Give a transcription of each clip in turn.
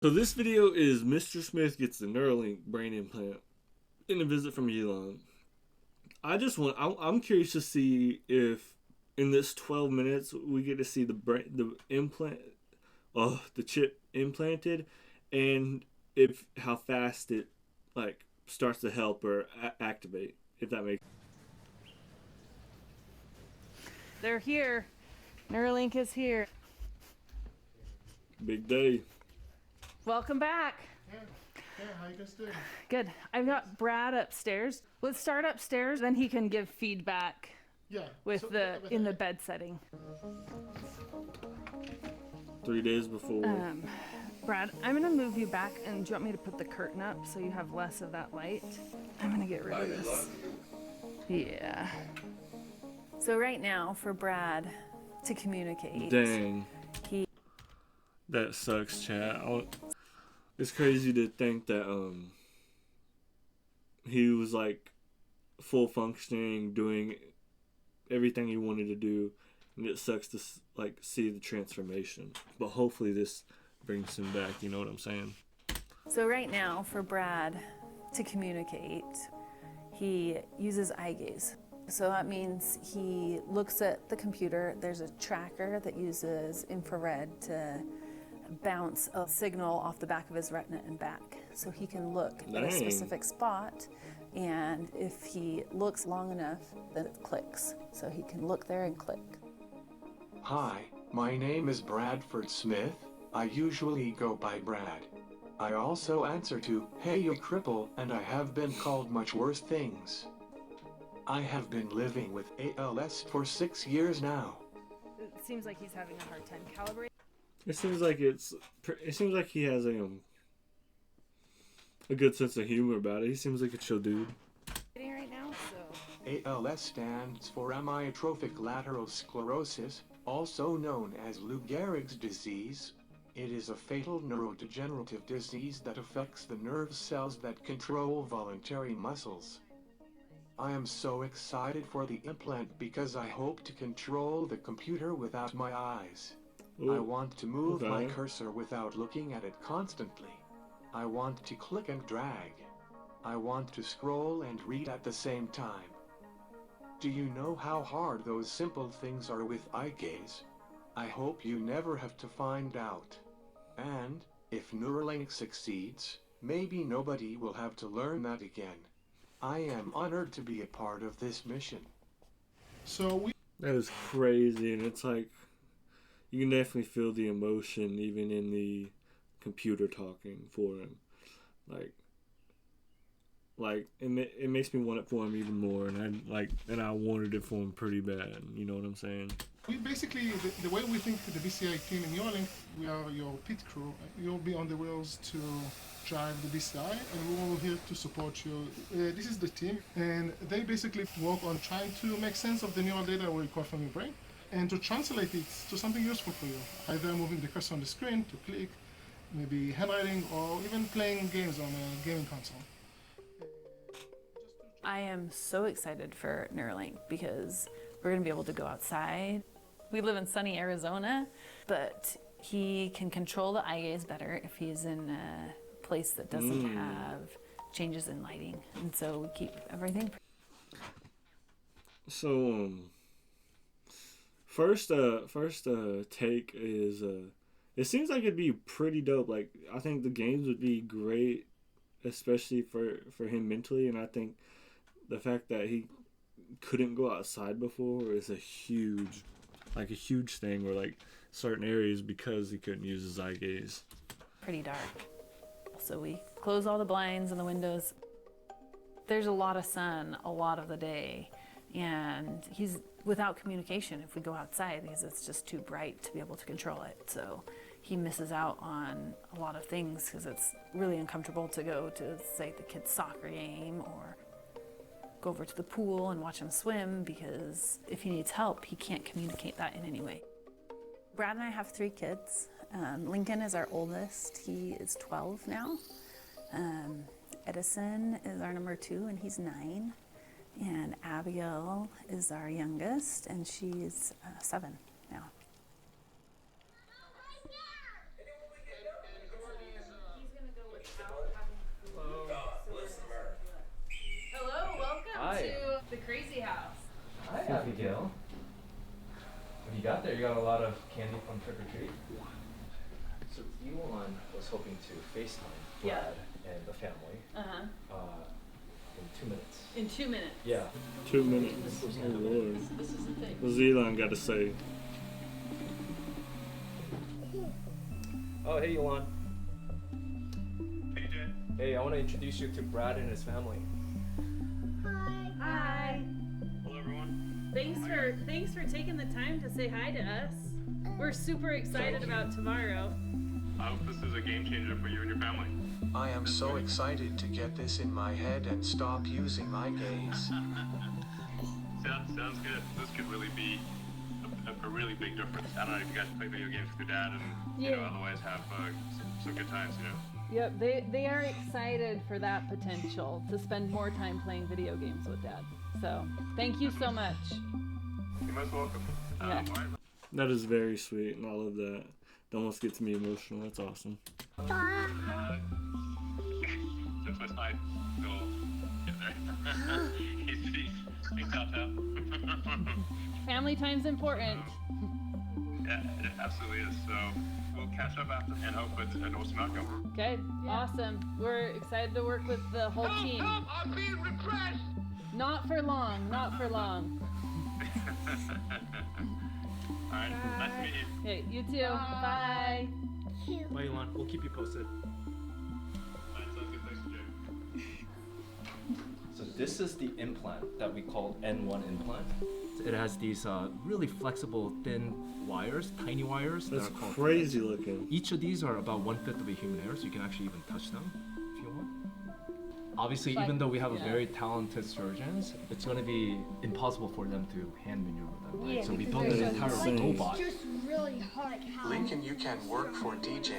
So this video is Mr. Smith gets the Neuralink brain implant in a visit from Elon. I'm curious to see if in this 12 minutes we get to see the implant, the chip implanted, and if how fast it like starts to help or activate, if that makes. They're here. Neuralink is here. Big day. Welcome back. Yeah, how you guys doing? Good. I've got Brad upstairs. Let's start upstairs, then he can give feedback Yeah. with in the bed setting. 3 days before. Brad, I'm gonna move you back, and do you want me to put the curtain up so you have less of that light? I'm gonna get rid of this. Yeah. So right now, for Brad to communicate. Dang. That sucks, chat. It's crazy to think that he was like full functioning, doing everything he wanted to do, and it sucks to like see the transformation. But hopefully this brings him back. You know what I'm saying? So right now, for Brad to communicate, he uses eye gaze. So that means he looks at the computer. There's a tracker that uses infrared to bounce a signal off the back of his retina and back. So he can look at a specific spot, and if he looks long enough, then it clicks. So he can look there and click. Hi, my name is Bradford Smith. I usually go by Brad. I also answer to, "Hey you cripple," and I have been called much worse things. I have been living with ALS for 6 years now. It seems like he's having a hard time calibrating. It seems like he has a good sense of humor about it. He seems like a chill dude. Right now, so ALS stands for amyotrophic lateral sclerosis, also known as Lou Gehrig's disease. It is a fatal neurodegenerative disease that affects the nerve cells that control voluntary muscles. I am so excited for the implant because I hope to control the computer without my eyes. Ooh, I want to move my okay. cursor without looking at it constantly. I want to click and drag. I want to scroll and read at the same time. Do you know how hard those simple things are with eye gaze? I hope you never have to find out. And, if Neuralink succeeds, maybe nobody will have to learn that again. I am honored to be a part of this mission. That is crazy, and it's like you can definitely feel the emotion even in the computer talking for him. It makes me want it for him even more, and I wanted it for him pretty bad. You know what I'm saying? We basically, the way we think the BCI team in Neuralink, we are your pit crew. You'll be on the wheels to drive the BCI, and we're all here to support you. This is the team, and they basically work on trying to make sense of the neural data we record from your brain, and to translate it to something useful for you. Either moving the cursor on the screen to click, maybe handwriting, or even playing games on a gaming console. I am so excited for Neuralink because we're going to be able to go outside. We live in sunny Arizona, but he can control the eye gaze better if he's in a place that doesn't have changes in lighting. And so we keep everything. So first take is it seems like it'd be pretty dope. Like I think the games would be great, especially for him mentally, and I think the fact that he couldn't go outside before is a huge thing, or like certain areas because he couldn't use his eye gaze. Pretty dark. So we close all the blinds and the windows. There's a lot of sun a lot of the day, and he's without communication if we go outside because it's just too bright to be able to control it. So he misses out on a lot of things because it's really uncomfortable to go to, say, the kid's soccer game or go over to the pool and watch him swim, because if he needs help, he can't communicate that in any way. Brad and I have 3 kids. Lincoln is our oldest. He is 12 now. Edison is our number 2, and he's 9. And Abigail is our youngest, and she's 7 now. Yeah, Miguel. What do you got there? You got a lot of candy from Trick or Treat? So Elon was hoping to FaceTime Brad and the family in 2 minutes. In 2 minutes. Yeah. 2 minutes. Oh Lord. This is the thing. What's Elon got to say? Oh, hey, Elon. Hey, I want to introduce you to Brad and his family. Hi. Hello, everyone. Thanks for taking the time to say hi to us. We're super excited about tomorrow. I hope this is a game changer for you and your family. I am so excited to get this in my head and stop using my gaze. Sounds good. This could really be a really big difference. I don't know if you guys play video games with your dad and you know otherwise have some good times, you know. Yep, they are excited for that potential to spend more time playing video games with Dad. So, thank you so much. You're most welcome. Yeah. All right. That is very sweet, and I love that. That almost gets me emotional. That's awesome. Since my side, we'll get there. he's Tata. Family time's important. Yeah, it absolutely is. So we'll catch up after and hope it's an awesome outcome. Okay, awesome. We're excited to work with the whole team. I'm being repressed! Not for long, not for long. All right, nice to meet you. Okay, you too. Bye. Bye, Elon. We'll keep you posted. All right, sounds good. Thanks, Jay. So this is the implant that we call N1 implant. It has these really flexible, thin wires, tiny wires. That's that are called crazy looking. Each of these are about 1/5 of a human hair, so you can actually even touch them if you want. Obviously, even though we have a very talented surgeons, it's going to be impossible for them to hand maneuver them, right? So we built an entire robot. It's just really hard. Lincoln, you can work for DJ.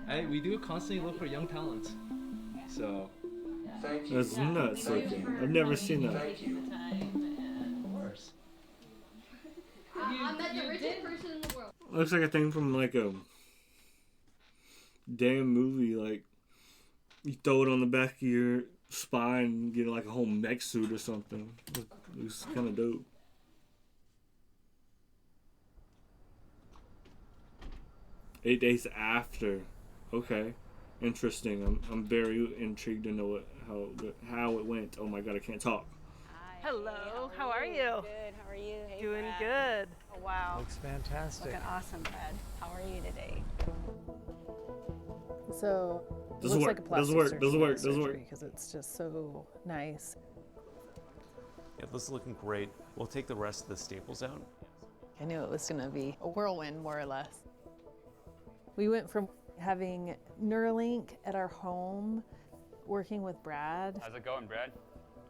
Hey, we do constantly look for young talents. So, Thank you. That's nuts looking. I've never seen that. Thank you. of course. I met the richest person in the world. Looks like a thing from like a damn movie. Like you throw it on the back of your spine and get like a whole mech suit or something. Looks kind of dope. Eight days after. Okay, interesting. I'm very intrigued to know how it went. Oh my god, I can't talk. Hello, how are you? Good, how are you? Hey, Doing Brad. good. Oh, wow. Looks fantastic. Looking awesome, Brad. How are you today? So, it Doesn't looks work, like a plastic doesn't work, surgery, doesn't work, not doesn't surgery, work. because it's just so nice. Yeah, this is looking great. We'll take the rest of the staples out. I knew it was going to be a whirlwind, more or less. We went from having Neuralink at our home, working with Brad, How's it going, Brad?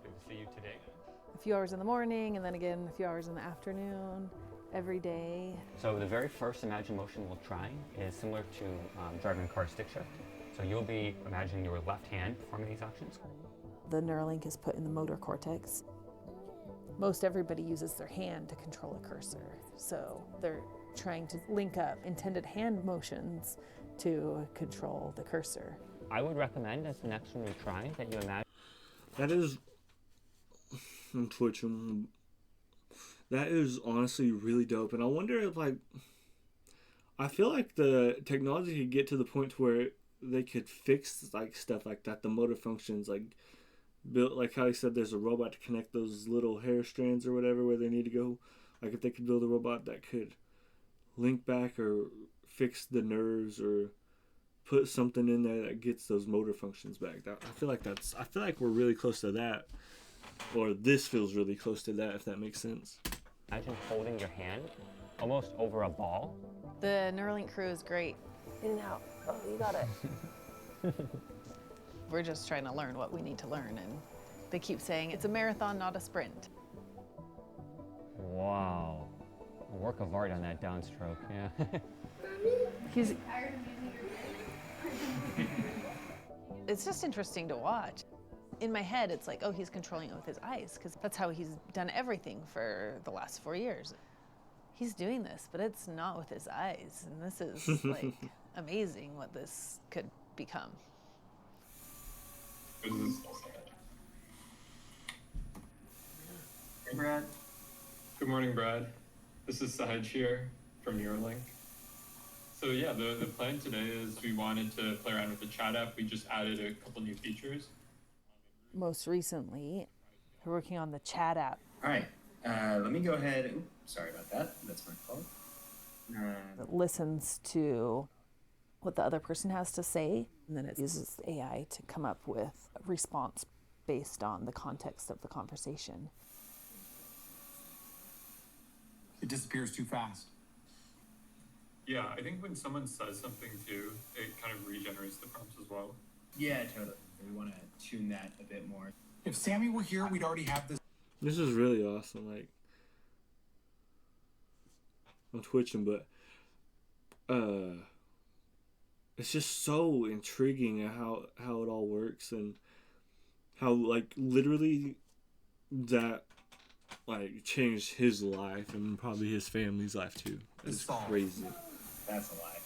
Good to see you today. a few hours in the morning and then again a few hours in the afternoon, every day. So the very first Imagine motion we'll try is similar to driving a car stick shift. So you'll be imagining your left hand performing these actions. The Neuralink is put in the motor cortex. Most everybody uses their hand to control a cursor, so they're trying to link up intended hand motions to control the cursor. I would recommend as the next one we try that you imagine. That is. I'm twitching. That is honestly really dope, and I wonder if like. I feel like the technology could get to the point where they could fix like stuff like that, the motor functions, like built like how he said there's a robot to connect those little hair strands or whatever where they need to go. Like if they could build a robot that could link back or fix the nerves or put something in there that gets those motor functions back. I feel like we're really close to that, or this feels really close to that, if that makes sense. Imagine holding your hand almost over a ball. The Neuralink crew is great. In and out. Oh, you got it. We're just trying to learn what we need to learn, and they keep saying it's a marathon, not a sprint. Wow. A work of art on that downstroke, yeah. He's. It's just interesting to watch. In my head, it's like, oh, he's controlling it with his eyes, because that's how he's done everything for the last 4 years. He's doing this, but it's not with his eyes, and this is like amazing what this could become. Hey, Brad. Good morning, Brad. This is Sahaj here from Neuralink. So yeah, the plan today is we wanted to play around with the chat app. We just added a couple new features. Most recently, we're working on the chat app. All right, let me go ahead. Oops, sorry about that. That's my fault. That listens to what the other person has to say, and then it uses AI to come up with a response based on the context of the conversation. It disappears too fast. Yeah, I think when someone says something too, it kind of regenerates the prompts as well. Yeah, totally. We want to tune that a bit more. If Sammy were here, we'd already have this. This is really awesome. Like, I'm twitching, but it's just so intriguing how it all works and how like literally that like changed his life and probably his family's life too. It's crazy. That's a lie.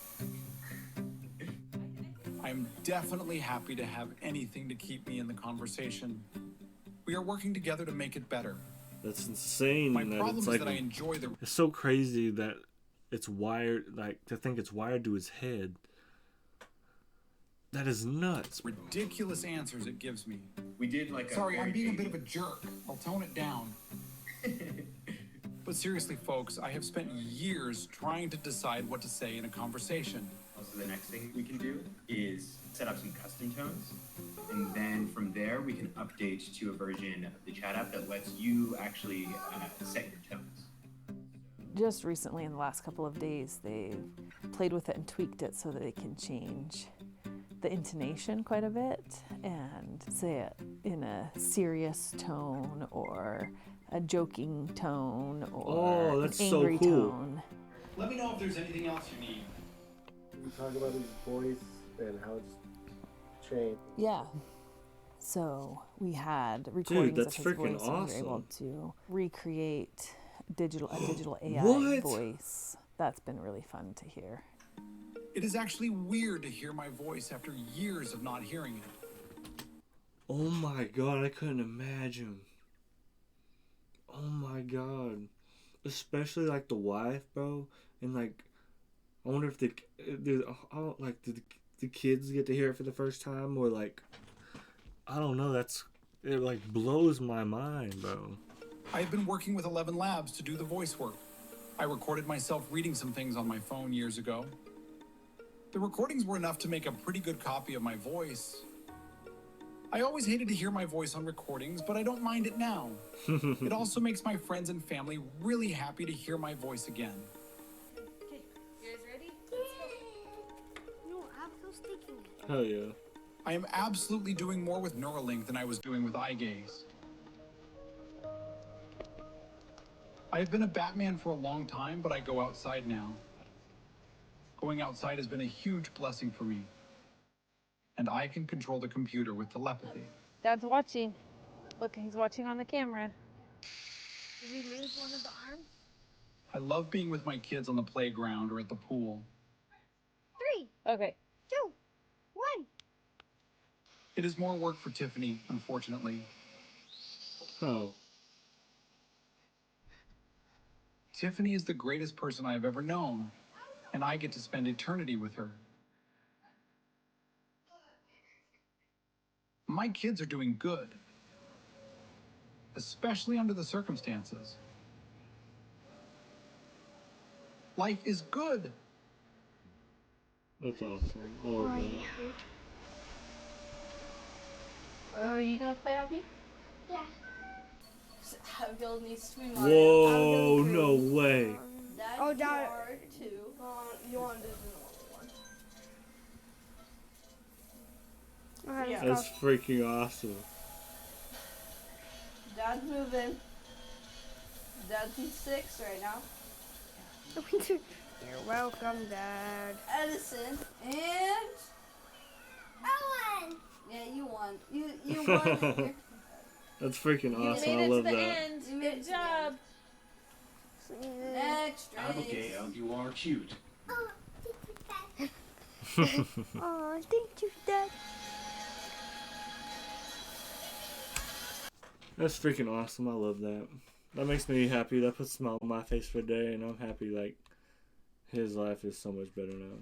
I'm definitely happy to have anything to keep me in the conversation. We are working together to make it better. That's insane. My that problem it's is like, that I enjoy the. It's so crazy that it's wired, like to think it's wired to his head. That is nuts. Ridiculous answers it gives me. We did like a. Sorry, I'm being a bit of a jerk. I'll tone it down. But seriously, folks, I have spent years trying to decide what to say in a conversation. Also, the next thing we can do is set up some custom tones. And then from there, we can update to a version of the chat app that lets you actually set your tones. Just recently, in the last couple of days, they've played with it and tweaked it so that they can change the intonation quite a bit and say it in a serious tone or a joking tone or an angry tone. Let me know if there's anything else you need. We talk about his voice and how it's changed. Yeah. So we had recordings that's of his freaking voice and we were able awesome. to recreate a digital AI What? voice. That's been really fun to hear. It is actually weird to hear my voice after years of not hearing it. Oh my god, I couldn't imagine. Oh my god. Especially like the wife, bro. And like, I wonder if did the kids get to hear it for the first time or like, I don't know. It like blows my mind, bro. I have been working with 11 Labs to do the voice work. I recorded myself reading some things on my phone years ago. The recordings were enough to make a pretty good copy of my voice. I always hated to hear my voice on recordings, but I don't mind it now. It also makes my friends and family really happy to hear my voice again. Okay, you guys ready? Let's go. No, I'm still sticking it. Hell yeah. I am absolutely doing more with Neuralink than I was doing with eye gaze. I have been a Batman for a long time, but I go outside now. Going outside has been a huge blessing for me. And I can control the computer with telepathy. Dad's watching. Look, he's watching on the camera. Did we lose one of the arms? I love being with my kids on the playground or at the pool. 3, Okay. 2, 1. It is more work for Tiffany, unfortunately. Oh. Tiffany is the greatest person I have ever known, and I get to spend eternity with her. My kids are doing good, especially under the circumstances. Life is good. That's awesome. I love that. Are you gonna play Abby? Yeah. Abigail needs to be mine. Whoa, no way. Dad, oh, Dad. Too. You want to do the one. Yeah. That's freaking awesome. Dad's moving. Dad's in 6 right now. You're welcome, Dad. Edison and Ellen. Yeah, you won. You won. That's freaking awesome. You made I it love to the that. end. Good job. Next race. Abigail, you are cute. Oh, thank you, Dad. Oh, thank you, Dad. That's freaking awesome. I love that. That makes me happy. That puts a smile on my face for a day, and I'm happy like his life is so much better now.